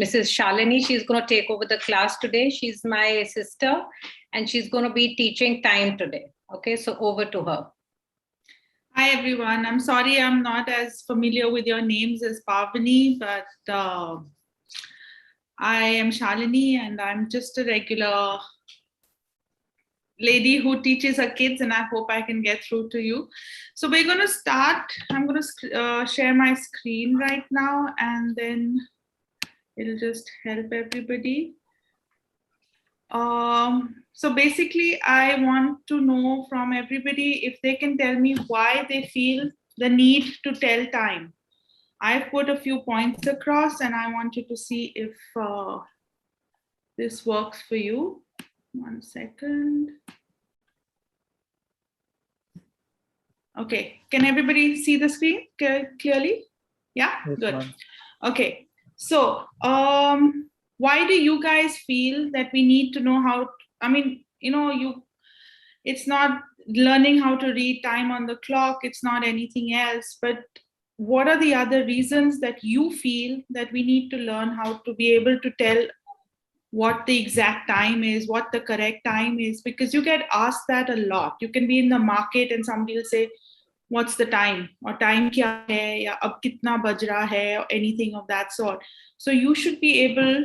Mrs. Shalini. She's going to take over the class today. She's my sister and she's going to be teaching time today. Okay, so over to her. Hi, everyone. I'm sorry I'm not as familiar with your names as Pavani, but I am Shalini and I'm just a regular lady who teaches her kids, and I hope I can get through to you. So we're going to start. I'm going to share my screen right now, and then it'll just help everybody. So basically, I want to know from everybody if they can tell me why they feel the need to tell time. I've put a few points across, and I want you to see if this works for you. 1 second. Okay, can everybody see the screen clearly? Yeah, yes, good. Okay, so why do you guys feel that we need to know how, it's not learning how to read time on the clock, it's not anything else, but what are the other reasons that you feel that we need to learn how to be able to tell what the exact time is, what the correct time is? Because you get asked that a lot. You can be in the market and somebody will say, what's the time? Or time kya hai? Ya ab kitna baj raha hai? Or anything of that sort. So you should be able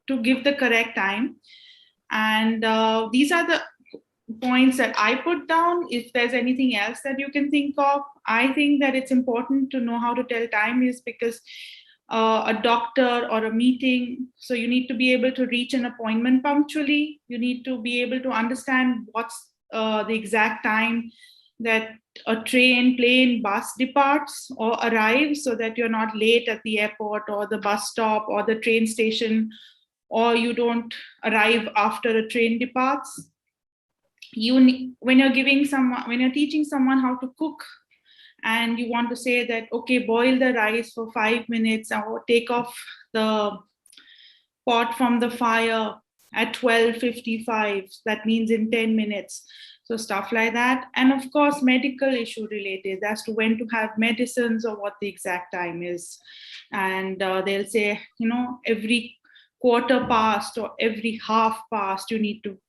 to give the correct time. And these are the points that I put down. If there's anything else that you can think of, I think that it's important to know how to tell time is because a doctor or a meeting, so you need to be able to reach an appointment punctually. You need to be able to understand what's the exact time that a train, plane, bus departs or arrives, so that you're not late at the airport or the bus stop or the train station, or you don't arrive after a train departs. When you're teaching someone how to cook, and you want to say that, okay, boil the rice for 5 minutes or take off the pot from the fire at 12:55, that means in 10 minutes. So stuff like that. And of course, medical issue related as to when to have medicines or what the exact time is. And they'll say, every quarter past or every half past, you need to.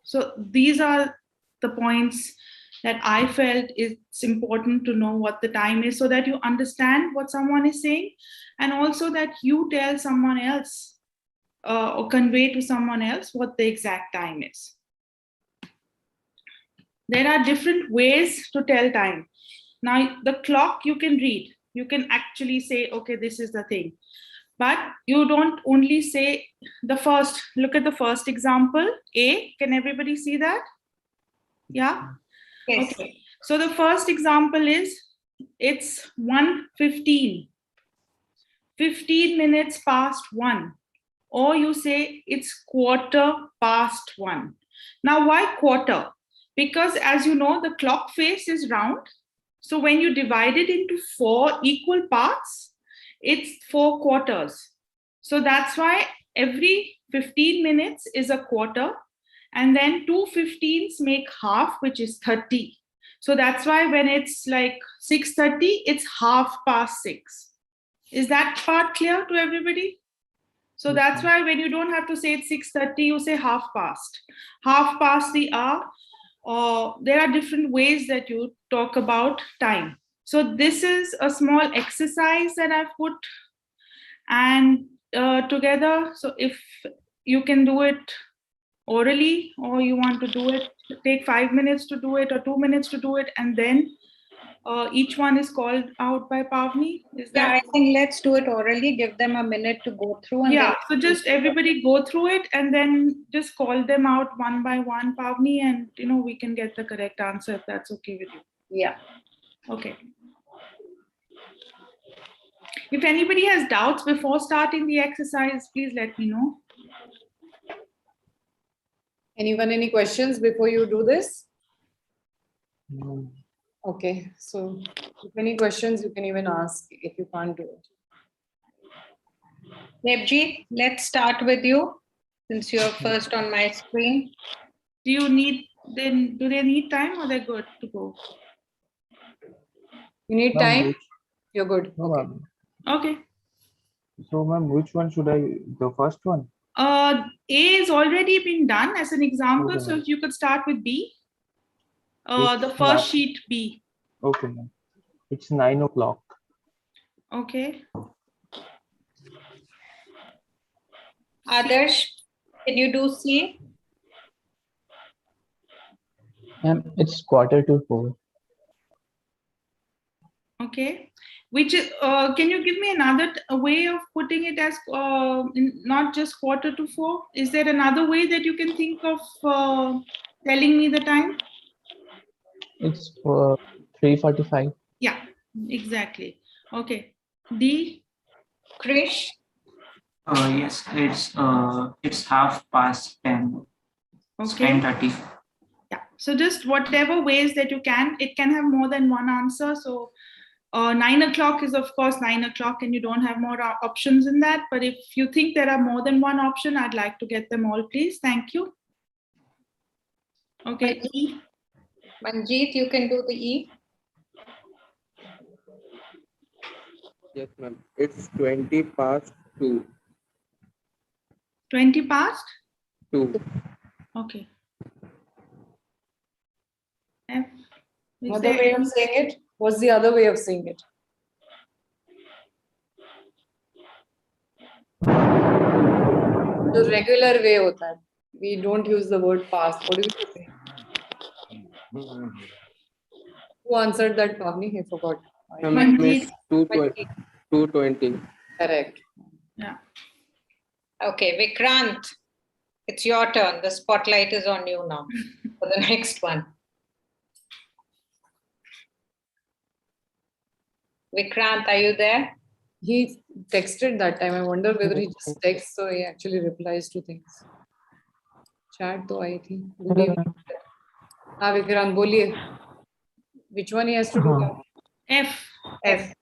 So these are the points that I felt it's important to know what the time is, so that you understand what someone is saying, and also that you tell someone else or convey to someone else what the exact time is. There are different ways to tell time. Now, the clock you can read. You can actually say, okay, this is the thing. But you don't only say the first. Look at the first example, A. Can everybody see that? Yeah? Yes. Okay. So the first example is, it's 1:15. 15 minutes past 1. Or you say it's 1:15. Now, why quarter? Because as you know, the clock face is round. So when you divide it into 4 equal parts, it's 4 quarters. So that's why every 15 minutes is a quarter. And then 2 15s make half, which is 30. So that's why when it's like 6:30, it's 6:30. Is that part clear to everybody? So that's why when you don't have to say it's 6:30, you say half past. Half past the hour. There are different ways that you talk about time. So this is a small exercise that I've put and together. So if you can do it orally, or you want to do it, take 5 minutes to do it or 2 minutes to do it, and then each one is called out by Pavni. Is that? Yeah, I think let's do it orally. Give them a minute to go through. And yeah, so just everybody go through it and then just call them out one by one, Pavni, and we can get the correct answer if that's okay with you. Yeah. Okay. If anybody has doubts before starting the exercise, please let me know. Anyone, any questions before you do this? No. Okay, so if any questions, you can even ask if you can't do it. Debji, let's start with you since you're first on my screen. Do they need time or they're good to go? You need time? You're good. No, okay. Okay. So, ma'am, which one should I? The first one? A is already been done as an example, Okay, so ma'am. if you could start with B. It's The first sheet B. Okay, ma'am. It's 9 o'clock. Okay. Adarsh, can you do C? It's 3:45. Okay. Which is, can you give me another way of putting it as not just 3:45? Is there another way that you can think of telling me the time? It's 3:45. Yeah, exactly. Okay. D. Krish? Yes, it's 10:30. It's Okay. 10:30. Yeah. So just whatever ways that you can, it can have more than one answer. So 9 o'clock is of course 9 o'clock and you don't have more options in that. But if you think there are more than one option, I'd like to get them all, please. Thank you. Okay. E. Manjeet, you can do the E. Yes, ma'am. It's 20 past 2. 20 past? 2. Okay. F. Is Another there way of any- saying it? What's the other way of saying it? The regular way hota hai. We don't use the word past. What do you say? Who answered that, Pavni? I forgot. Ma'am, Manjeet. it's 2:20. 2:20. Correct. Yeah. Okay, Vikrant, it's your turn. The spotlight is on you now for the next one. Vikrant, are you there? He texted that time. I wonder whether he just texts or he actually replies to things. Chat to I think. Good evening. हाँ विक्रांत बोलिए. Which one he has to do? F. F.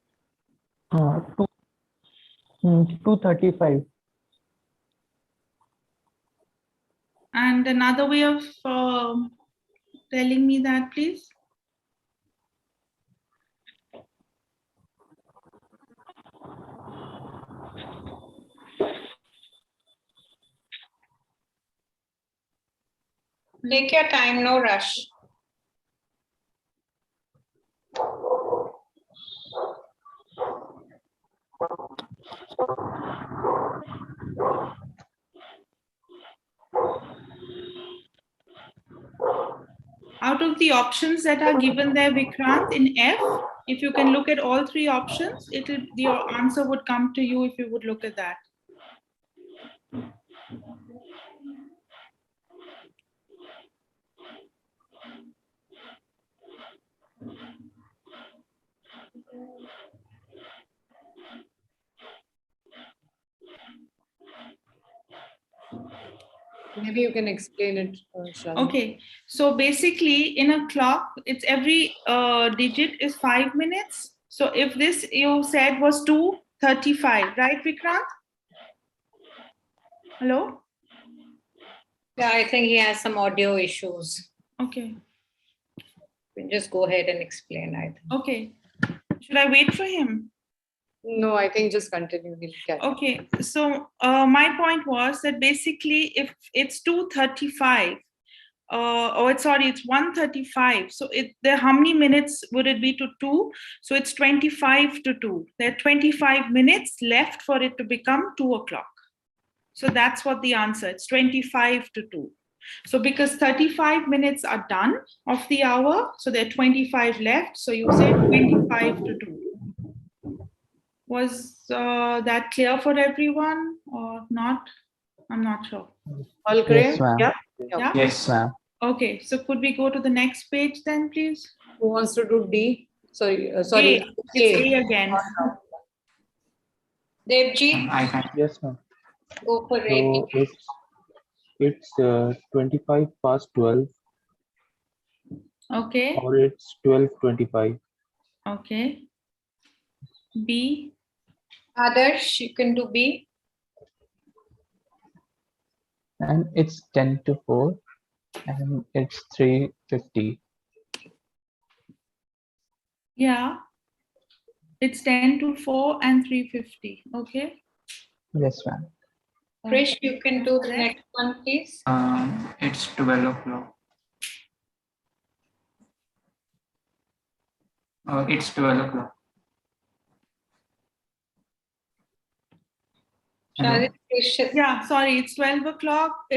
2:35. And another way of telling me that, please. Take your time, no rush. Out of the options that are given there, Vikrant, in F, if you can look at all three options, your answer would come to you if you would look at that. Maybe you can explain it, Shalini. Okay, so basically in a clock, it's every digit is 5 minutes. So if this you said was 2:35, right, Vikrant? Hello? Yeah, I think he has some audio issues. Okay, We'll just go ahead and explain, I think. okay. Should I wait for him? No, I think just continue. He'll catch. Okay, so my point was that basically if it's 2:35, it's 1:35. So how many minutes would it be to 2? So it's 25 to 2. There are 25 minutes left for it to become 2 o'clock. So that's what the answer, it's 25 to 2. So because 35 minutes are done of the hour, so there are 25 left. So you say 25 to 2. Was that clear for everyone or not? I'm not sure. All clear? Yes, ma'am. Yeah. Yeah? Yes. Ma'am. Okay, so could we go to the next page then, please? Who wants to do D? Sorry. A. It's A again. Devji, I can. Yes, ma'am. go for So it. it's 25 past 12 Okay, or it's 12:25. okay. B. Adarsh, you can do B. And it's 10 to 4. And it's 3:50. Yeah. It's 10 to 4 and 3:50. Okay. Yes, ma'am. Krish, you can do the next one, please. It's 12 o'clock. It's 12 o'clock. Hello? Krish, Yeah, sorry, it's 12 o'clock. Do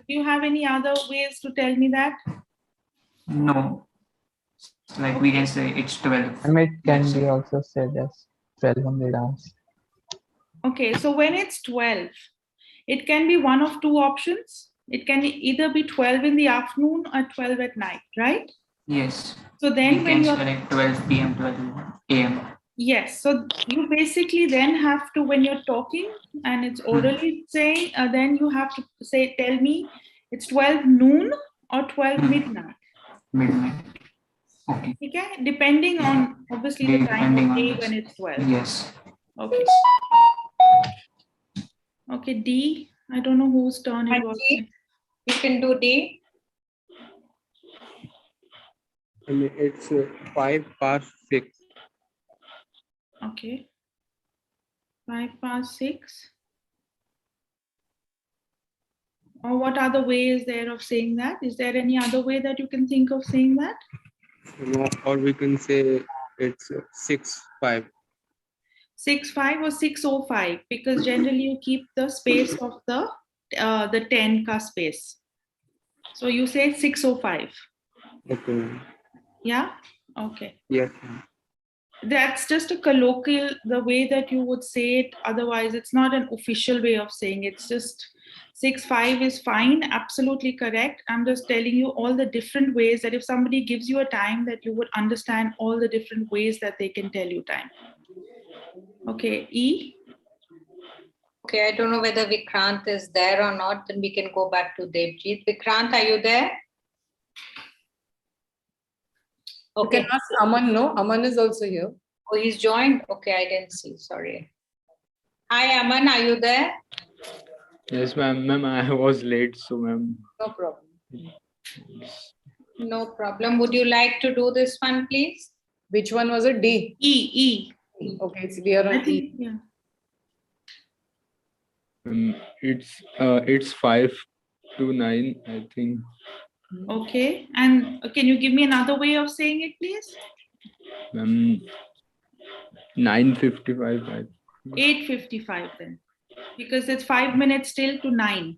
you have any other ways to tell me that? No. Like we can say it's 12. And it can That's be it. also said as 1200 hours. Okay, so when it's 12, it can be one of two options. It can either be 12 in the afternoon or 12 at night, right? Yes. So then We when can you're, select 12 p.m., 12 a.m. yes, so you basically then have to, when you're talking and it's orally saying, then you have to say, tell me it's 12 noon or 12 midnight. Midnight. Okay. Okay, depending on obviously the time Depending of on day this. when it's 12. Yes. Okay. Okay, D. I don't know whose turn it was. D, you can do D. I mean, it's 5 past 6. Okay. 5 past 6. Or what other way is there of saying that? Is there any other way that you can think of saying that? No, or we can say it's 6:05. 6:05 or 6:05, because generally you keep the space of the 10 ka space. So you say 6:05. Okay. Yeah. Okay. Yes, ma'am. That's just a colloquial, the way that you would say it. Otherwise, it's not an official way of saying it. It's just 6:05 is fine, absolutely correct. I'm just telling you all the different ways that if somebody gives you a time, that you would understand all the different ways that they can tell you time. Okay, E. Okay, I don't know whether Vikrant is there or not. Then we can go back to Devjit. Vikrant, are you there? You Okay. can ask Aman, no? Aman is also here. Oh, he's joined? Okay, I didn't see. Sorry. Hi, Aman, are you there? Yes, ma'am. Ma'am, I was late, so ma'am. No problem. No problem. Would you like to do this one, please? Which one was it? D. E. Okay, we are I on think, E. yeah. It's 5 to 9, I think. Okay, and can you give me another way of saying it, please? 9:55. 8:55 then, because it's 5 minutes till to 9.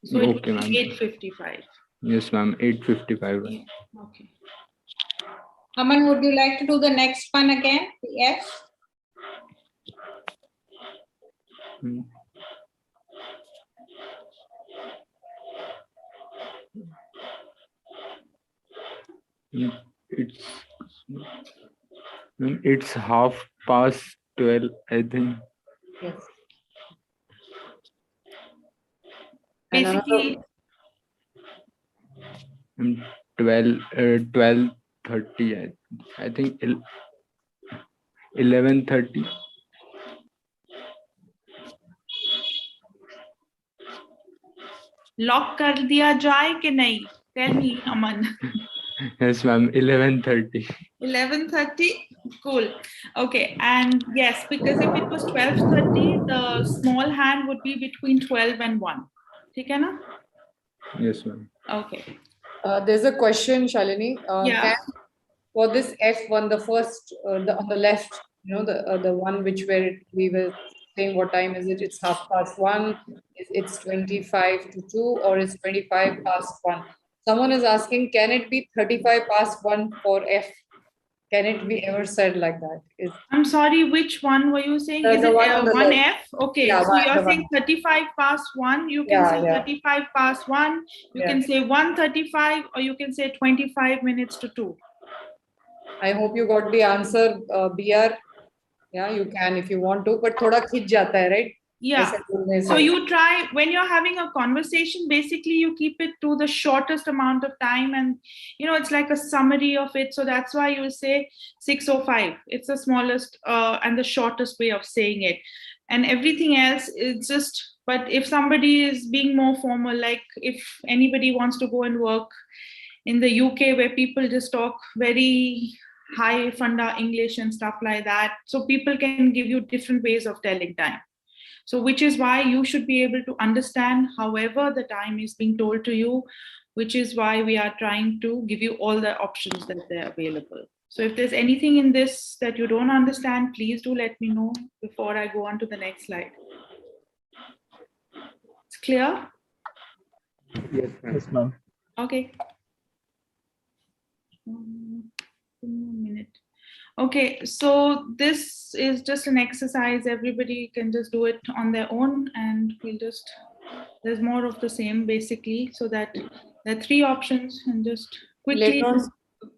So it Okay, would ma'am. be 8:55. Yes, ma'am. 8:55. Okay. Aman, would you like to do the next one again? The F? Hmm. It's 12:30, I think. Yes. And Basically, 12:30. I think 11:30. lock कर दिया जाए कि नहीं? Tell me, Aman. Yes, ma'am. 11:30. 11:30. Cool. Okay, and yes, because if it was 12:30, the small hand would be between 12 and 1. ठीक है ना? Yes, ma'am. Okay. there's a question, Shalini. Yeah. For this F1, the first, on the left, the one where we were saying what time is it? It's 1:30. It's 25 to 2, or it's 25 past 1. Someone is asking, can it be 35 past 1 for F? Can it be ever said like that? I'm sorry, which one were you saying? Is The it one on the 1F? Okay, Yeah, so you're the saying one. 35 past 1. You can Yeah, say yeah. 35 past 1. You can say 1:35, or you can say 25 minutes to 2. I hope you got the answer, BR. Yeah, you can if you want to, but thoda khich jata hai, right? Yeah. So you try, when you're having a conversation, basically you keep it to the shortest amount of time, and it's like a summary of it. So that's why you say 6:05. It's the smallest and the shortest way of saying it. And everything else is just, but if somebody is being more formal, like if anybody wants to go and work in the UK where people just talk very high funda English and stuff like that, so people can give you different ways of telling time. So which is why you should be able to understand however the time is being told to you, which is why we are trying to give you all the options that they're available. So if there's anything in this that you don't understand, please do let me know before I go on to the next slide. It's clear? Yes, ma'am. Yes, ma'am. Okay. 1 minute. Okay, so this is just an exercise. Everybody can just do it on their own, and we'll just, there's more of the same basically, so that there are 3 options, and just quickly. Later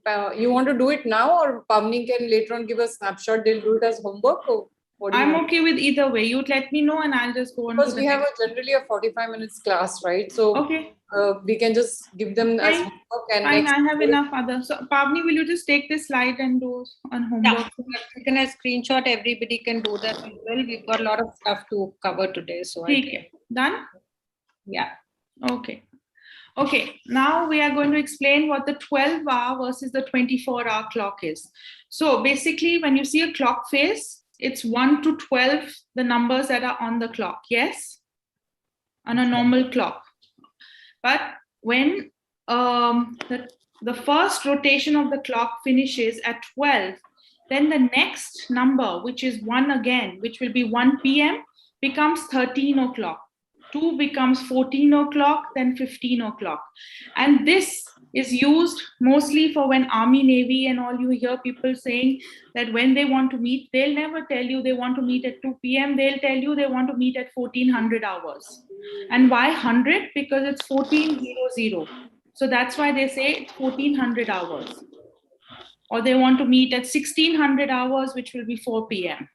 on, you want to do it now, or Pavni can later on give a snapshot? They'll do it as homework, or what do you I'm want? okay with either way. You'd let me know and I'll just go on. Because to we the have next. generally a 45 minutes class, right? So Okay. we can just give them as Fine. homework, and Fine, next I have enough other. So Pavni, will you just take this slide and do on homework? You can screenshot, everybody can do that as well. We've got a lot of stuff to cover today. So I think, Done? yeah. Okay. Okay, now we are going to explain what the 12-hour versus the 24-hour clock is. So basically, when you see a clock face, it's 1 to 12, the numbers that are on the clock, yes? On a normal clock. But when the first rotation of the clock finishes at 12, then the next number, which is 1 again, which will be 1 p.m., becomes 13 o'clock. 2 becomes 14 o'clock, then 15 o'clock. And this is used mostly for when Army, Navy and all, you hear people saying that when they want to meet, they'll never tell you they want to meet at 2 p.m. They'll tell you they want to meet at 1400 hours. And why 100? Because it's 1400. So that's why they say it's 1400 hours. Or they want to meet at 1600 hours, which will be 4 p.m.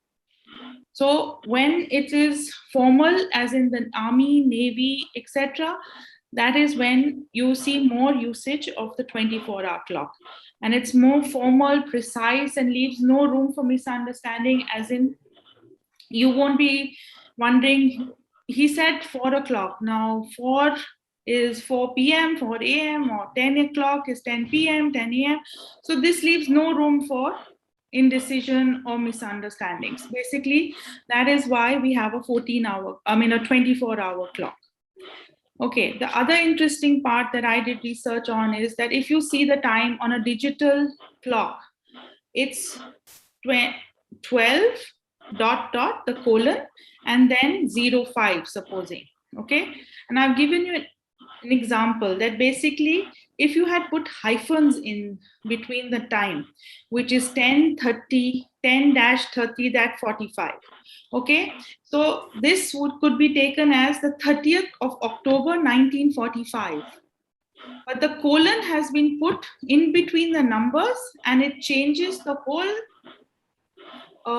So when it is formal, as in the Army, Navy, etc., that is when you see more usage of the 24-hour clock. And it's more formal, precise, and leaves no room for misunderstanding, as in you won't be wondering, he said 4 o'clock. Now 4 is 4 p.m., 4 a.m., or 10 o'clock is 10 p.m., 10 a.m. So this leaves no room for indecision or misunderstandings. Basically, that is why we have a 24-hour clock. Okay, the other interesting part that I did research on is that if you see the time on a digital clock, it's 12 ... the colon and then 05, supposing. Okay, and I've given you an example that basically if you had put hyphens in between the time, which is 10:30, 10-30, that 45. Okay, so this could be taken as the 30th of October 1945. But the colon has been put in between the numbers and it changes the whole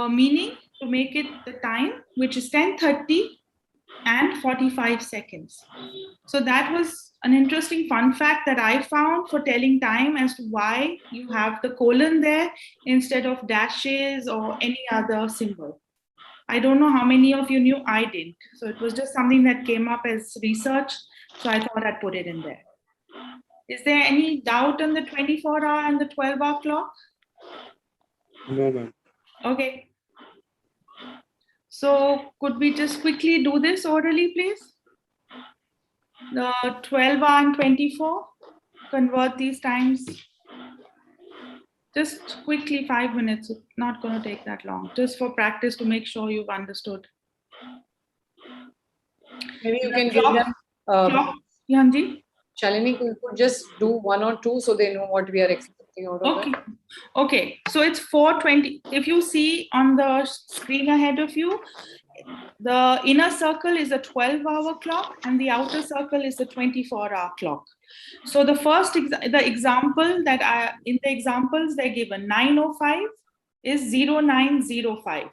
meaning to make it the time, which is 10:30 and 45 seconds. So that was an interesting fun fact that I found for telling time as to why you have the colon there instead of dashes or any other symbol. I don't know how many of you knew, I didn't. So it was just something that came up as research. So I thought I'd put it in there. Is there any doubt on the 24-hour and the 12-hour clock? No, ma'am. Okay. So could we just quickly do this orally, please? The 12-hour and 24, convert these times. Just quickly, 5 minutes. It's not going to take that long. Just for practice to make sure you've understood. Maybe you can Clock. give them. Yanji? Shalini, you could just do 1 or 2 so they know what we are expecting out of Okay. it. Okay. So it's 4:20. If you see on the screen ahead of you, the inner circle is a 12-hour clock and the outer circle is the 24-hour clock. So the first the example that in the examples they're given 9:05 is 09:05.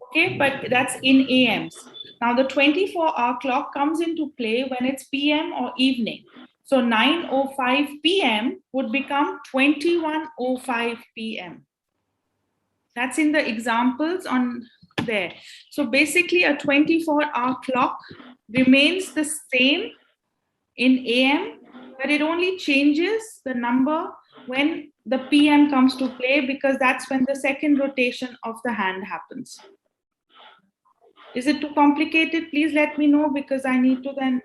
Okay, but that's in AMs. Now the 24-hour clock comes into play when it's PM or evening. So 9:05 PM would become 21:05 PM. That's in the examples on there. So basically a 24-hour clock remains the same in AM, but it only changes the number when the PM comes to play, because that's when the second rotation of the hand happens. Is it too complicated? Please let me know, because I need to then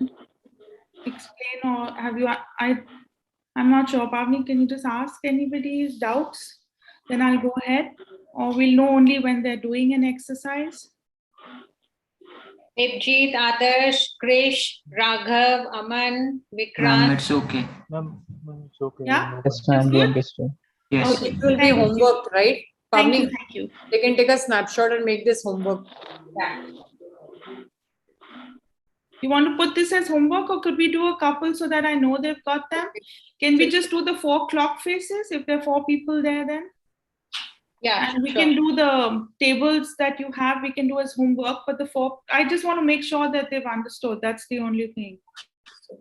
explain, or have you, I'm not sure. Pavni, can you just ask anybody's doubts? Then I'll go ahead, or we'll know only when they're doing an exercise. Devjit, Adarsh, Krish, Raghav, Aman, Ma'am, Vikrant. it's okay. Ma'am, it's okay. Yeah? No Yes, problem. ma'am, we good? understood. Yes. It will be Thank you. homework, right? Thank you, Pavni, thank you. they can take a snapshot and make this homework. Yeah. You want to put this as homework, or could we do a couple so that I know they've got them? Can we just do the 4 clock faces if there are 4 people there then? Yeah, And we sure. can do the tables that you have, we can do as homework, but the 4, I just want to make sure that they've understood. That's the only thing.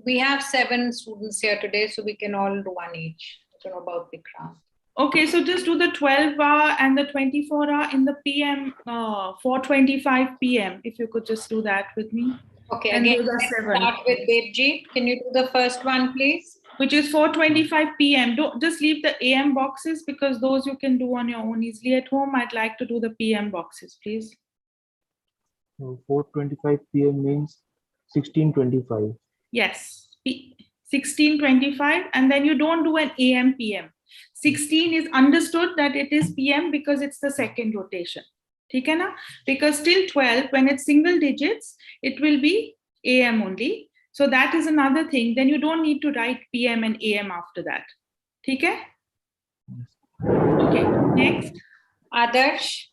We have 7 students here today, so we can all do one each. I don't know about Vikrant. Okay, so just do the 12-hour and the 24-hour in the PM, 4:25 PM, if you could just do that with me. Okay, And again, those are let's 7. start with Devjit. Can you do the first one, please? Which is 4:25 PM. Don't just leave the AM boxes, because those you can do on your own easily at home. I'd like to do the PM boxes, please. So 4:25 p.m. means 16:25. Yes, 16:25, and then you don't do an AM PM. 16 is understood that it is PM because it's the second rotation. ठीक है ना? Because till 12, when it's single digits, it will be AM only. So that is another thing. Then you don't need to write PM and AM after that. ठीक है? Okay, next. Adarsh,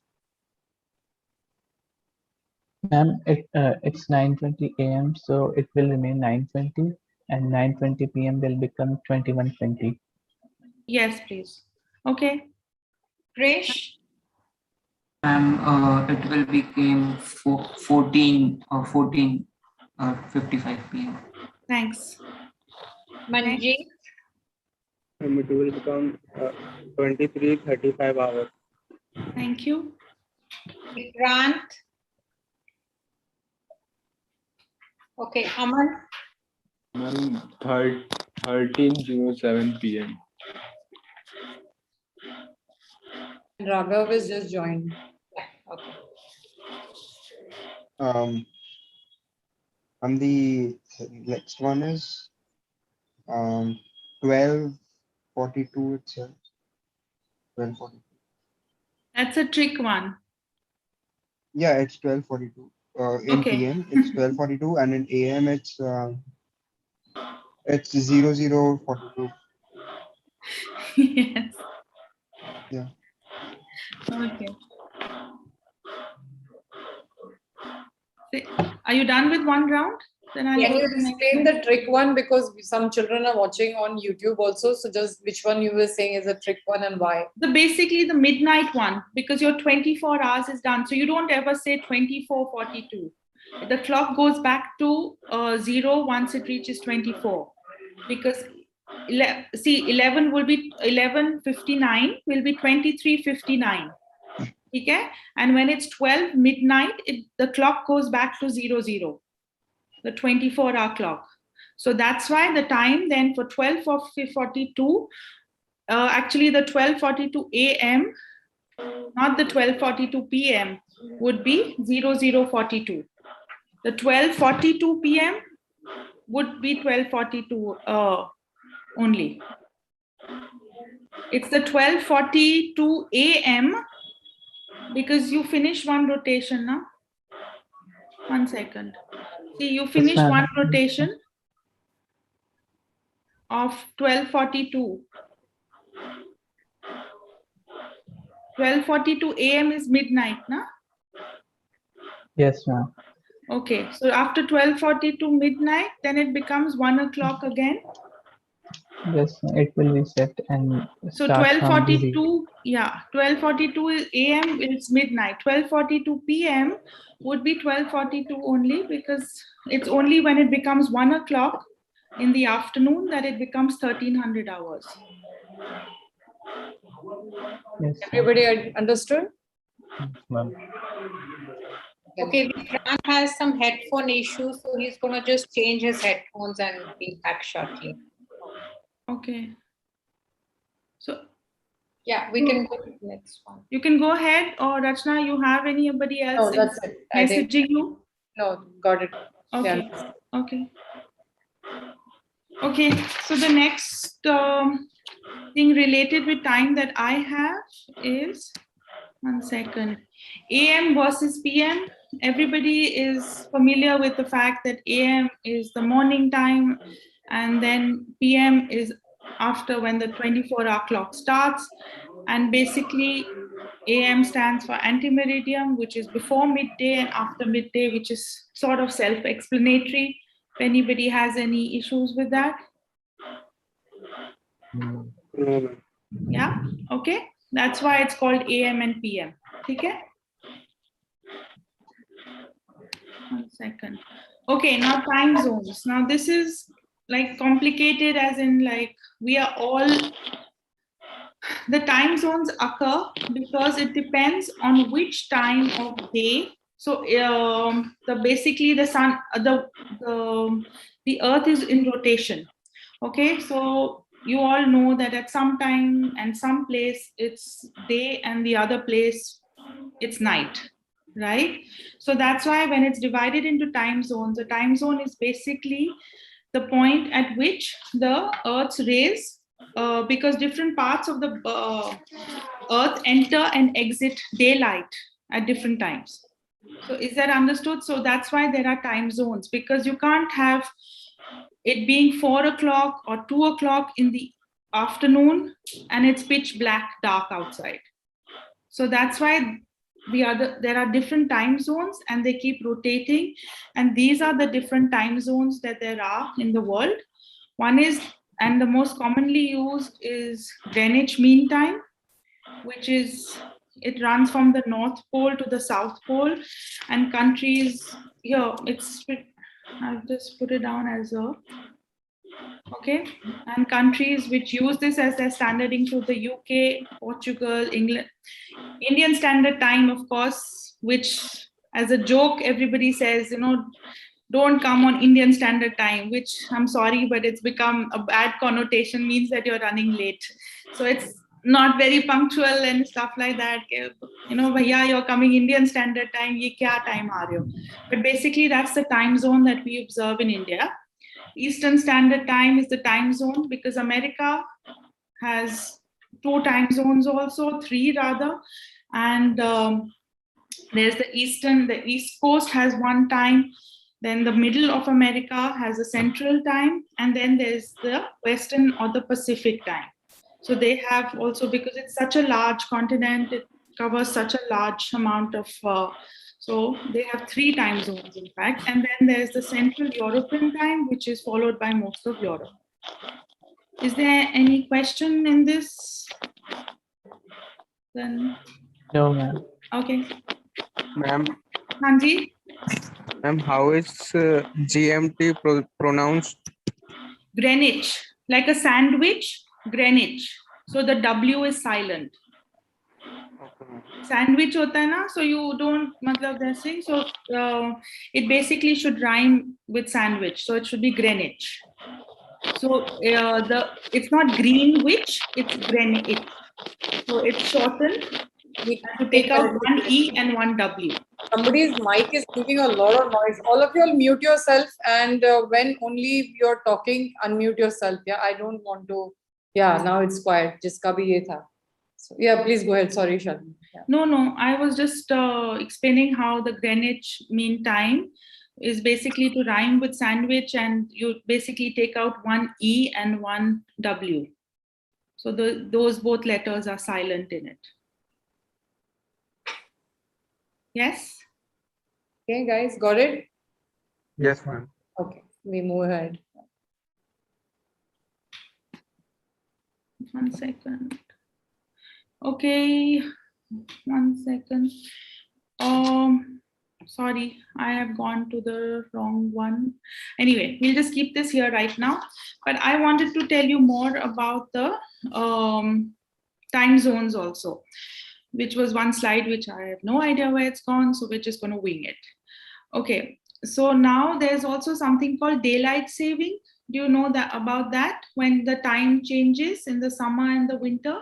Ma'am, it's 9:20 a.m., so it will remain 9:20, and 9:20 p.m. will become 21:20. Yes, please. Okay. Krish, Ma'am, it will become 14:55 p.m. Thanks. Manjeet, And it will become 23:35 hours. Thank you. Vikrant. Okay, Aman. Ma'am, 13:07 p.m. And Raghav is just joined. Okay. And the next one is 12:42 itself. 12:42. That's a trick one. Yeah, it's 12:42. In Okay. PM, it's 12:42, and in AM, it's 00:42. Yes. Yeah. Okay. Are you done with one round? Then I'll Can go you to the next explain one. the trick one, because some children are watching on YouTube also. So just which one you were saying is a trick one and why? Basically the midnight one, because your 24 hours is done. So you don't ever say 24:42. The clock goes back to 0 once it reaches 24. Because 11 will be 11:59 will be 23:59. Okay? And when it's 12 midnight, the clock goes back to 00, the 24-hour clock. So that's why the time then for 12:42, actually the 12:42 a.m., not the 12:42 p.m., would be 00:42. The 12:42 p.m. would be 12:42 only. It's the 12:42 a.m. because you finish one rotation now. 1 second. See, you finish ma'am. one rotation of 12:42. 12:42 a.m. is midnight, na? Yes, ma'am. Okay, so after 12:42 midnight, then it becomes 1 o'clock again. Yes, it will reset and So start from 12:42, yeah, 12:42 a.m. is midnight. 12:42 p.m. would be 12:42 only, because it's only when it becomes 1 o'clock in the afternoon that it becomes 1300 hours. Yes, ma'am. Everybody understood? Ma'am. Okay, Vikrant has some headphone issues, so he's going to just change his headphones and be back shortly. Okay. So Yeah, we can go to the next one. You can go ahead, or Rachna, you have anybody else No, that's it. I think, messaging you? no, got it. Okay. Yeah. Okay. Okay. So the next thing related with time that I have is, 1 second, AM versus PM. Everybody is familiar with the fact that AM is the morning time, and then PM is after when the 24-hour clock starts. And basically, AM stands for anti-meridium, which is before midday, and after midday, which is sort of self-explanatory. If anybody has any issues with that. No, ma'am. Yeah, okay. That's why it's called AM and PM. Okay. 1 second. Okay, now time zones. Now this is like complicated, as in like we are all, the time zones occur because it depends on which time of day. So basically the sun, the earth is in rotation. Okay, so you all know that at some time and some place it's day and the other place it's night, right? So that's why when it's divided into time zones, the time zone is basically the point at which the earth's rays, because different parts of the earth enter and exit daylight at different times. So is that understood? So that's why there are time zones, because you can't have it being 4 o'clock or 2 o'clock in the afternoon and it's pitch black dark outside. So that's why there are different time zones and they keep rotating. And these are the different time zones that there are in the world. One is, and the most commonly used is Greenwich Mean Time, which is, it runs from the North Pole to the South Pole, and countries here, I'll just put it down as a, okay, and countries which use this as their standard include the UK, Portugal, England. Indian Standard Time, of course, which as a joke, everybody says, don't come on Indian Standard Time, which I'm sorry, but it's become a bad connotation, means that you're running late. So it's not very punctual and stuff like that. Bhaiya, you're coming Indian Standard Time, ye kya time aa rahe ho? But basically, that's the time zone that we observe in India. Eastern Standard Time is the time zone because America has 2 time zones also, 3 rather. And there's the East Coast has 1 time. Then the middle of America has a central time. And then there's the Western or the Pacific time. So they have also, because it's such a large continent, it covers such a large amount of, so they have 3 time zones in fact. And then there's the Central European time, which is followed by most of Europe. Is there any question in this? Then No, ma'am. okay. Ma'am, Hanji, ma'am, how is GMT pronounced? Greenwich, like a sandwich, Greenwich. So the W is silent. Sandwich hota hai na, so you don't, matlab they're so it basically should rhyme with sandwich. So it should be Greenwich. So it's not Greenwich, it's Greenwich. So it's shortened. We have to take out 1 E and 1 W. Somebody's mic is making a lot of noise. All of you all mute yourself, and when only you're talking, unmute yourself. Yeah, I don't want to. Yeah, now it's quiet. Jiska bhi ye tha. So yeah, please go ahead. Sorry, Shalini. Yeah. No, I was just explaining how the Greenwich Mean Time is basically to rhyme with sandwich, and you basically take out 1 E and 1 W. So those both letters are silent in it. Yes? Okay, guys, got it? Yes, ma'am. Okay, we move ahead. 1 second. Okay, 1 second. Sorry, I have gone to the wrong one. Anyway, we'll just keep this here right now. But I wanted to tell you more about the time zones also, which was one slide which I have no idea where it's gone, so we're just going to wing it. Okay, so now there's also something called daylight saving. Do you know that about that, when the time changes in the summer and the winter?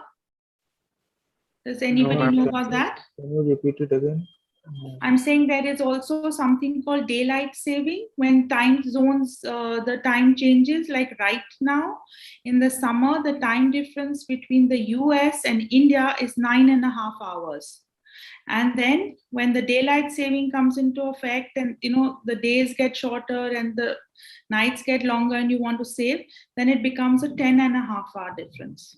Does anybody No, know ma'am. about that? Can you repeat it again? I'm saying there is also something called daylight saving when time zones, the time changes. Like right now in the summer, the time difference between the US and India is 9.5 hours. And then when the daylight saving comes into effect and the days get shorter and the nights get longer and you want to save, then it becomes a 10.5 hour difference.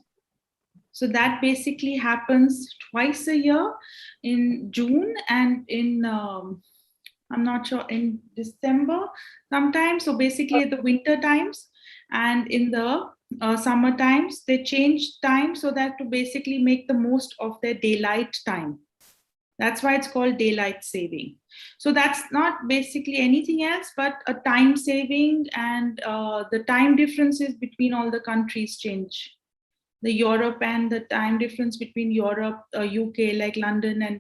So that basically happens twice a year, in June and in, I'm not sure, in December sometimes. So basically the winter times, and in the summer times, they change time so that to basically make the most of their daylight time. That's why it's called daylight saving. So that's not basically anything else but a time saving, and the time differences between all the countries change. The Europe and the time difference between Europe, UK, like London and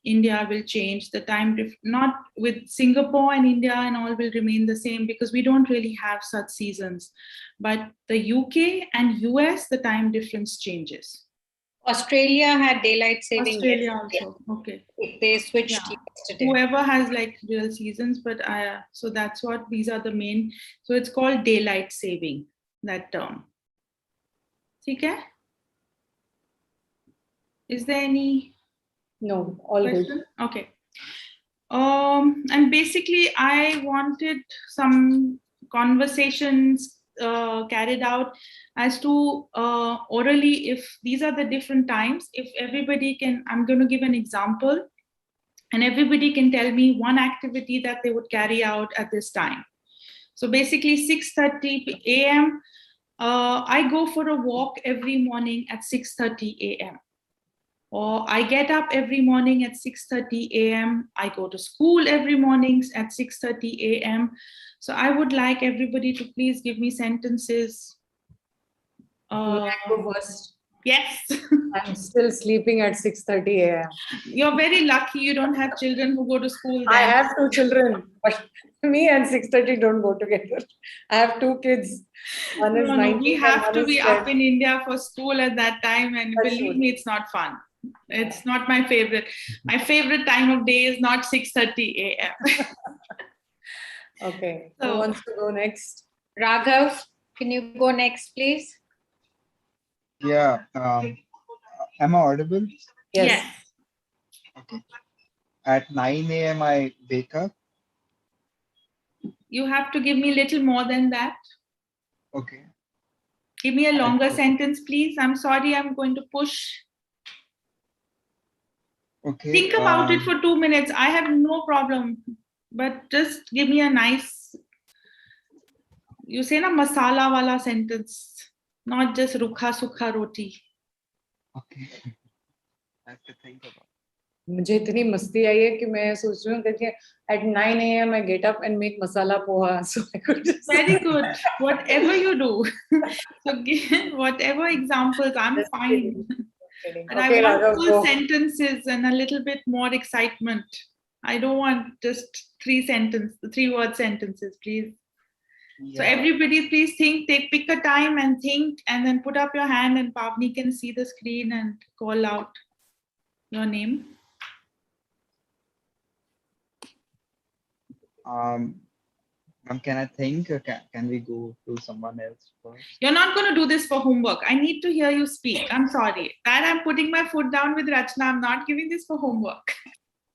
India will change. The time not with Singapore and India and all will remain the same because we don't really have such seasons. But the UK and US, the time difference changes. Australia had daylight saving. Australia yesterday. also, okay. They switched Yeah. yesterday. Whoever has like real seasons, but so that's what these are the main. So it's called daylight saving, that term. Okay. Is there any? No, all question? good. Okay. And basically, I wanted some conversations carried out as to orally, if these are the different times, if everybody can, I'm going to give an example, and everybody can tell me one activity that they would carry out at this time. So basically 6:30 a.m. I go for a walk every morning at 6:30 a.m. Or I get up every morning at 6:30 a.m. I go to school every morning at 6:30 a.m. So I would like everybody to please give me sentences. May I go first? Yes. I'm still sleeping at 6:30 a.m. You're very lucky you don't have children who go to school then. I have 2 children, but me and 6:30 don't go together. I have 2 kids. One is 19 We and have one to is be 10. up in India for school at that time, and That's believe true. me, it's not fun. It's not my favorite. My favorite time of day is not 6:30 a.m. Okay. So- Who wants to go next? Raghav, can you go next, please? Yeah. Am I audible? Yes. Okay. At 9 a.m. I wake up. You have to give me a little more than that. Okay. Give me a longer sentence, please. I'm sorry, I'm going to push. Okay. Think about it for 2 minutes. I have no problem, but just give me a nice, you say na, masala wala sentence, not just rukha sukha roti. Okay. I have to think about it. मुझे इतनी मस्ती आई है कि मैं सोच रही हूँ कि at 9 a.m. I get up and make masala poha. So I could just... Very good. Whatever you do. So give whatever examples, I'm Just fine. kidding. And Okay, I want Raghav, full go. sentences and a little bit more excitement. I don't want just 3-word sentences, please. So Yeah. everybody, please think, pick a time and think, and then put up your hand, and Pavni can see the screen and call out your name. Ma'am, can I think? Or can we go to someone else first? You're not going to do this for homework. I need to hear you speak. I'm sorry. That I'm putting my foot down with Rachna. I'm not giving this for homework.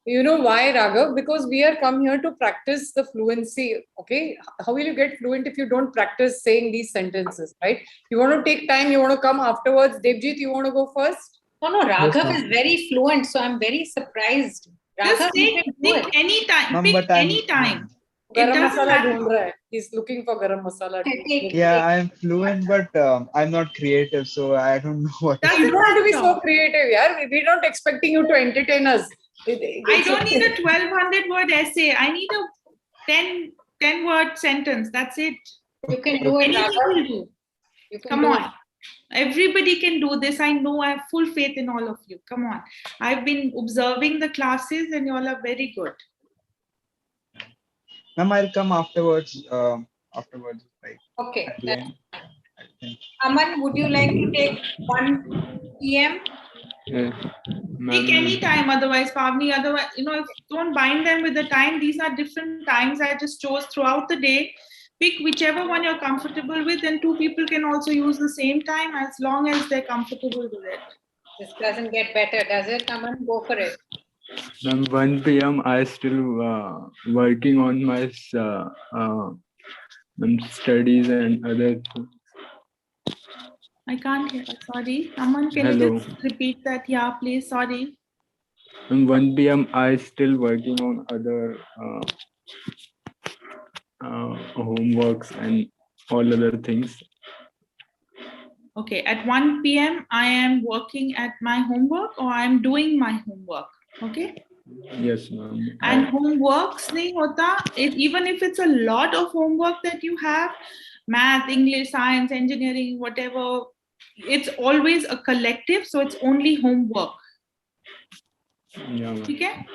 You know why, Raghav? Because we are come here to practice the fluency. Okay, how will you get fluent if you don't practice saying these sentences, right? You want to take time. You want to come afterwards. Devjit, you want to go first? No, Raghav ma'am. is very fluent, so I'm very surprised. Just Raghav, you think can do it. any time. Ma'am, Pick but I'm- any time. It Garam doesn't masala matter. dhoond raha hai. He's looking for garam masala. Yeah, I'm fluent, but I'm not creative, so I don't know what. Doesn't You don't have to be matter. so creative, yeah. We're not expecting you to entertain us. I don't need a 1,200-word essay. I need a 10-word sentence. That's it. You can do it, Anything Raghav. will do. You can Come do on. Everybody can do this. I know. I have full faith in all of you. Come on. I've been observing the classes and you all are very good. Ma'am, I'll come afterwards. Afterwards, like Okay. at the end, I think. Aman, would you like to take 1 p.m.? Pick any time, otherwise, Pavni, otherwise, don't bind them with the time. These are different times I just chose throughout the day. Pick whichever one you're comfortable with, and two people can also use the same time as long as they're comfortable with it. This doesn't get better, does it? Aman, go for it. Ma'am, 1 p.m. I still working on my studies and other things. I can't hear. Sorry. Aman, can Hello. you just repeat that? Yeah, please. Sorry. 1 p.m. I still working on other homeworks and all other things. Okay, at 1 p.m. I am working at my homework, or I am doing my homework. Okay. Yes, ma'am. And homeworks nahi hota, even if it's a lot of homework that you have, math, English, science, engineering, whatever, it's always a collective, so it's only homework. Yeah, ma'am. Okay?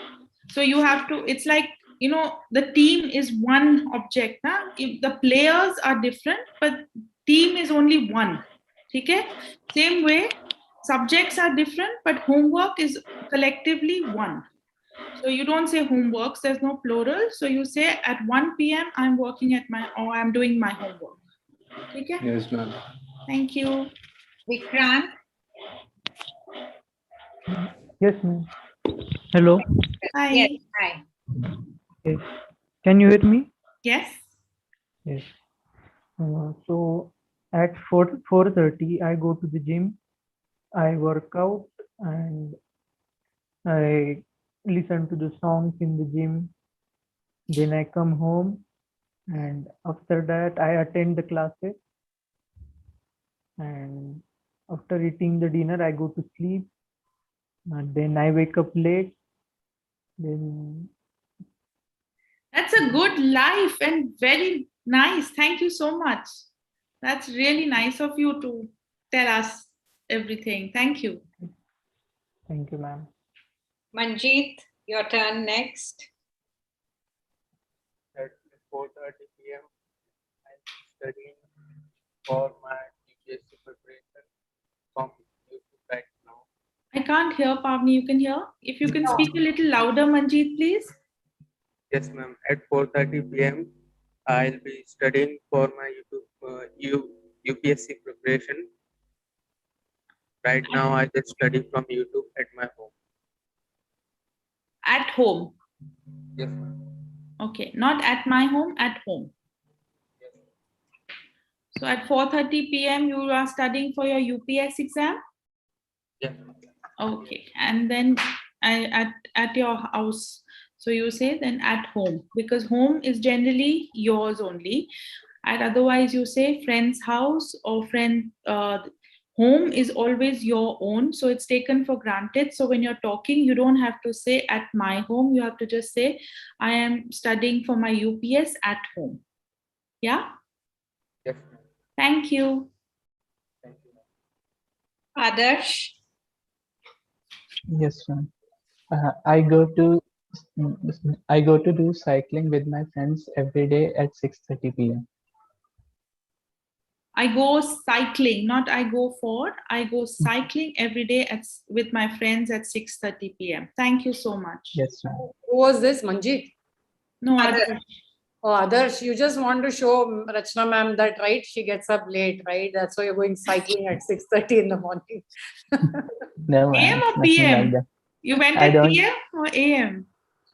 So you have to, it's like, the team is one object. If the players are different, but team is only one. Okay? Same way, subjects are different, but homework is collectively one. So you don't say homeworks, there's no plural. So you say at 1 p.m. I'm working at or I'm doing my homework. Okay? Yes, ma'am. Thank you. Vikrant? Yes, ma'am. Hello. Hi. Yes, hi. Okay. Can you hear me? Yes. Yes. So at 4:30, I go to the gym. I work out and I listen to the songs in the gym. Then I come home, and after that I attend the classes. And after eating the dinner, I go to sleep. And then I wake up late. Then That's a good life and very nice. Thank you so much. That's really nice of you to tell us everything. Thank you. thank you, ma'am. Manjeet, your turn next. At 4:30 p.m. I'm studying for my DBT preparation from YouTube right now. I can't hear, Pavni. You can hear? If you can speak a little louder, Manjeet, please. Yes, ma'am. At 4:30 p.m. I'll be studying for my UPSC preparation. Right now, I just study from YouTube at my home. At home. Yes, ma'am. Okay, not at my home, at home. Yes. So at 4:30 p.m. you are studying for your UPS exam? Yeah. Okay, and then at your house. So you say then at home, because home is generally yours only. And otherwise you say friend's house or friend, home is always your own. So it's taken for granted. So when you're talking, you don't have to say at my home. You have to just say, I am studying for my UPS at home. Yeah? Yes, Thank you. thank you. Adarsh? Yes, ma'am. I go to do cycling with my friends every day at 6:30 p.m. I go cycling, not I go for. I go cycling every day with my friends at 6:30 p.m. Thank you so much. Yes, ma'am. Who was this, Manjeet? No, Adarsh. Oh, Adarsh, you just want to show Rachna ma'am that, right? She gets up late, right? That's why you're going cycling at 6:30 in the morning. No, ma'am. AM or Nothing PM? like that. You went I at don't. PM or AM?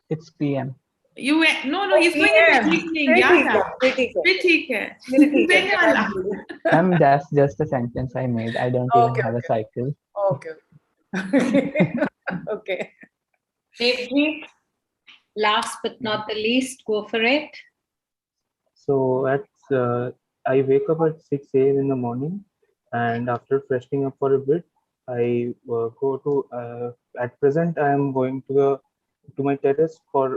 It's PM. You went, no, he's going in the evening. Yeah. Okay. Ma'am, that's just a sentence I made. I don't even have a cycle. Okay. Okay. Devjeet, last but not the least, go for it. So I wake up at 6 a.m. in the morning, and after freshening up for a bit, I go to. At present, I am going to my terrace for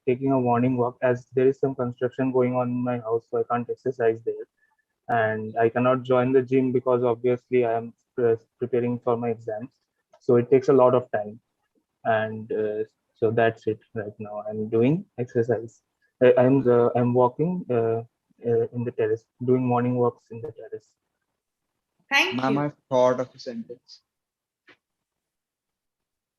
taking a morning walk, as there is some construction going on in my house, so I can't exercise there, and I cannot join the gym because obviously I am preparing for my exams, so it takes a lot of time, and so that's it. Right now, I'm doing exercise. I'm walking in the terrace, doing morning walks in the terrace. Thank Ma'am, you. I've thought of a sentence.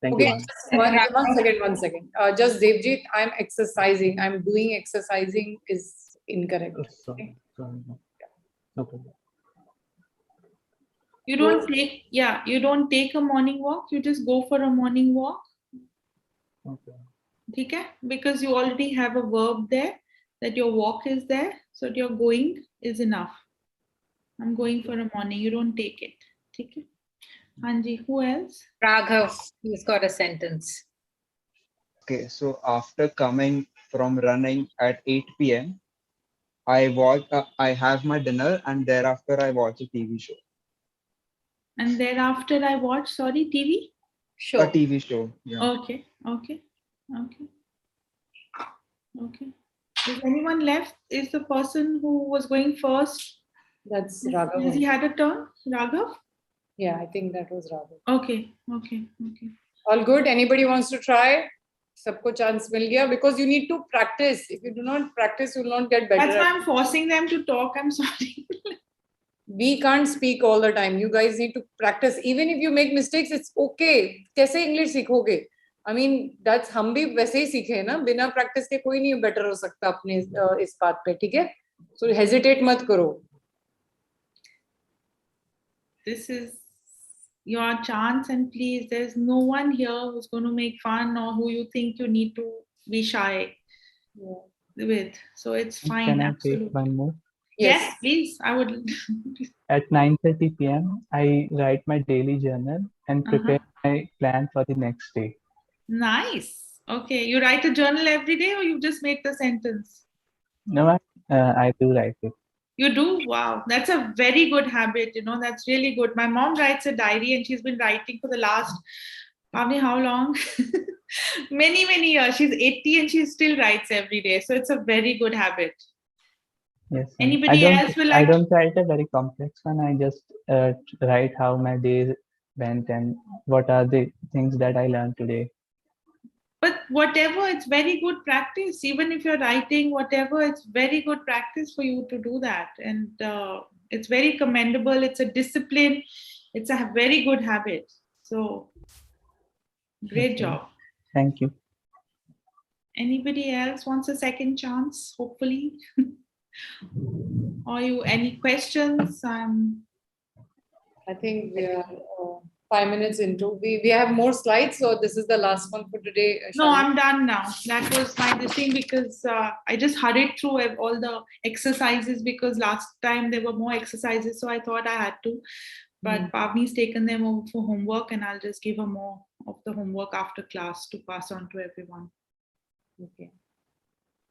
Thank you, Okay, ma'am. just one second. Just Devjit, I'm exercising. I'm doing exercising is incorrect. Sorry. No problem. You don't take a morning walk. You just go for a morning walk. Okay. Okay? Because you already have a verb there, that your walk is there. So your going is enough. I'm going for a morning. You don't take it. Okay? Anji, who else? Raghav, he's got a sentence. Okay, so after coming from running at 8 p.m., I have my dinner and thereafter I watch a TV show. And thereafter I watch, TV? A TV show. Yeah. Okay. Is anyone left? Is the person who was going first? That's Raghav. Has he had a turn? Raghav? Yeah, I think that was Raghav. Okay. All good. Anybody wants to try? Sabko chance mil gaya, because you need to practice. If you do not practice, you will not get better. That's why I'm forcing them to talk. I'm sorry. We can't speak all the time. You guys need to practice. Even if you make mistakes, it's okay. कैसे English सीखोगे? I mean, that's हम भी वैसे ही सीखे हैं ना. बिना practice के कोई नहीं better हो सकता अपने इस बात पे, ठीक है? So hesitate मत करो. This is your chance, and please, there's no one here who's going to make fun or who you think you need to be shy with. So it's fine. Can I absolutely. take one more? Yes, please. I would. At 9:30 p.m., I write my daily journal and prepare my plan for the next day. Nice. Okay. You write a journal every day, or you just make the sentence? No, I do write it. You do? Wow. That's a very good habit. That's really good. My mom writes a diary and she's been writing for the last, how long? many years. She's 80 and she still writes every day. So it's a very good habit. Yes. Anybody else will like? I don't write a very complex one. I just write how my day went and what are the things that I learned today. But whatever, it's very good practice. Even if you're writing, whatever, it's very good practice for you to do that. And it's very commendable. It's a discipline. It's a very good habit. So great job. Thank you. Anybody else wants a second chance, hopefully? Or any questions? I think we are 5 minutes into. We have more slides, so this is the last one for today. No, I'm done now. That was my thing, because I just hurried through all the exercises, because last time there were more exercises, so I thought I had to. But Pavni's taken them over for homework, and I'll just give her more of the homework after class to pass on to everyone. Okay.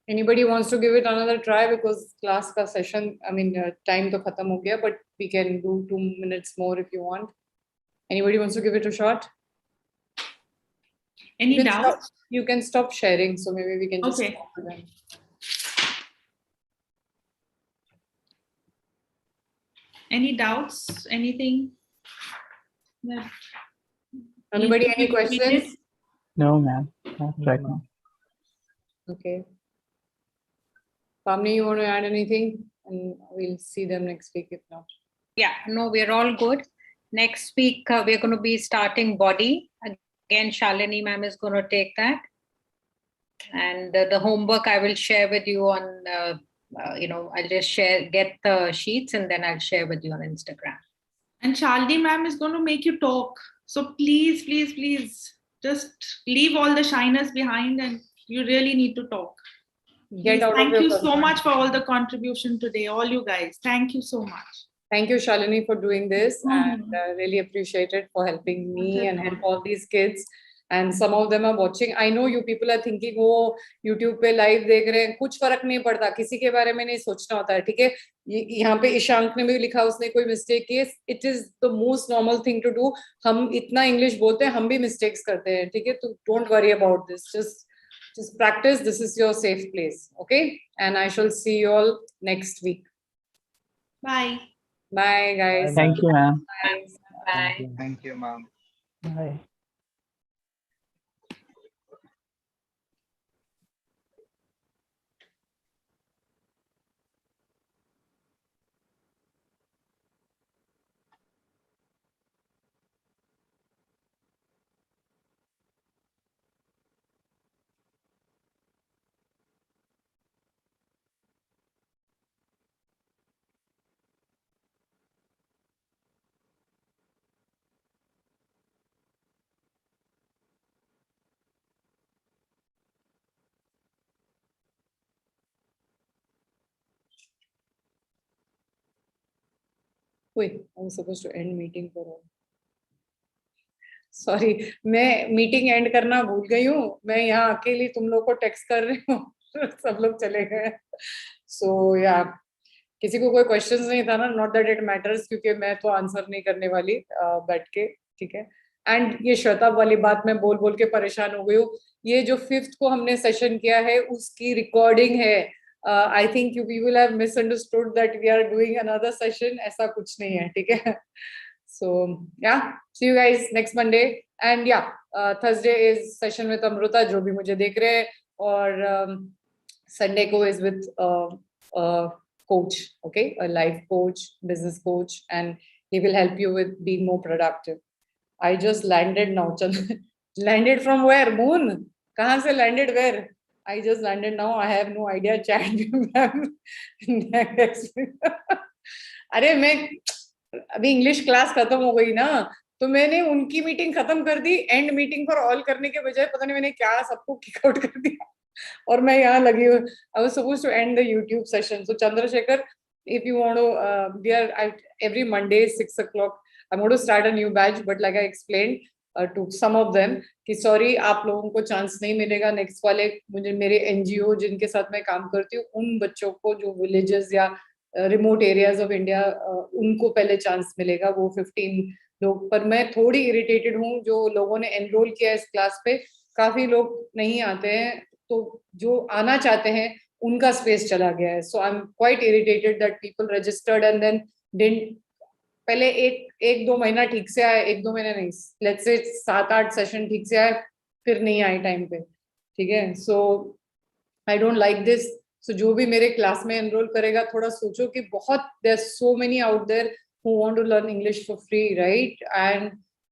Anybody wants to give it another try, because class ka session, time to khatam ho gaya, but we can do 2 minutes more if you want. Anybody wants to give it a shot? Any doubts? You can stop sharing, so maybe we can just Okay. talk to them. Any doubts? Anything? Anybody, any questions? No, ma'am. Not right now. Okay. Pamni, you want to add anything? And we'll see them next week if not. Yeah, no, we're all good. Next week, we're going to be starting body. Again, Shalini ma'am is going to take that. And the homework I will share with you on, I'll just get the sheets and then I'll share with you on Instagram. And Shalini ma'am is going to make you talk. So please, just leave all the shyness behind, and you really need to talk. Thank you so much for all the contribution today, all you guys. Thank you so much. Thank you, Shalini, for doing this, and really appreciate it for helping me and help all these kids. And some of them are watching. I know you people are thinking, oh, YouTube पे live देख रहे हैं, कुछ फर्क नहीं पड़ता, किसी के बारे में नहीं सोचना होता है, ठीक है? यहाँ पे ईशांक ने भी लिखा, उसने कोई mistake की है. It is the most normal thing to do. हम इतना English बोलते हैं, हम भी mistakes करते हैं, ठीक है? तो don't worry about this. Just practice. This is your safe place, okay? And I shall see you all next week. Bye. Bye, guys. Thank you, ma'am. Bye. Thank you, ma'am. Bye. Wait, I was supposed to end meeting for all. Sorry, मैं meeting and करना भूल गई हूँ. मैं यहाँ अकेली तुम लोग को टेक्स्ट कर रही हूँ. सब लोग चले गए. सो या किसी को कोई क्वेश्चंस नहीं था ना, नॉट दैट इट मैटर्स, क्योंकि मैं तो आंसर नहीं करने वाली बैठ के. ठीक है. एंड ये श्वेता वाली बात मैं बोल बोल के परेशान हो गई हूँ. ये जो 5th को हमने सेशन किया है उसकी रिकॉर्डिंग है. I think you will have misunderstood that we are doing another session. ऐसा कुछ नहीं है. ठीक है. So yeah, see you guys next Monday. And yeah, Thursday is session with Amruta, जो भी मुझे देख रहे हैं. और Sunday को is with a coach, okay, a life coach, business coach, and he will help you with being more productive. I just landed now. Landed from where? Moon? कहाँ से landed where? I just landed now. I have no idea. Chat अरे मैं अभी English class खत्म हो गई ना, तो मैंने उनकी मीटिंग खत्म कर दी. एंड मीटिंग फॉर ऑल करने के बजाय पता नहीं मैंने क्या सबको किक आउट कर दिया और मैं यहाँ लगी हूँ. I was supposed to end the YouTube session. So Chandrashekhar, if you want to we are every Monday 6 o'clock. I'm going to start a new batch, but like I explained to some of them कि sorry आप लोगों को chance नहीं मिलेगा. Next वाले मुझे मेरे NGO जिनके साथ मैं काम करती हूँ उन बच्चों को जो विलेजेस या रिमोट एरियाज ऑफ इंडिया उनको पहले चांस मिलेगा, वो 15 लोग. पर मैं थोड़ी इरिटेटेड हूँ, जो लोगों ने एनरोल किया इस क्लास पे काफी लोग नहीं आते हैं, तो जो आना चाहते हैं उनका स्पेस चला गया है. So I am quite irritated that people registered and then didn't. पहले एक 2 महीना ठीक से आए, 1-2 महीने नहीं, लेट्स से 7-8 सेशन ठीक से आए, फिर नहीं आए टाइम पे. ठीक है. So I don't like this. सो जो भी मेरे क्लास में एनरोल करेगा, थोड़ा सोचो कि बहुत there are so many out there who want to learn English for free, right? And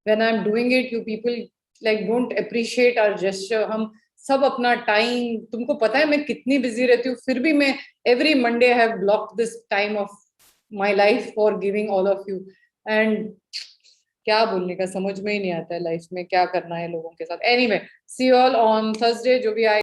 when I am doing it, you people like don't appreciate our gesture. हम सब अपना टाइम, तुमको पता है मैं कितनी बिजी रहती हूँ, फिर भी मैं every Monday have blocked this time of my life for giving all of you. And क्या बोलने का समझ में ही नहीं आता है लाइफ में क्या करना है लोगों के साथ. Anyway, see you all on Thursday. जो भी आए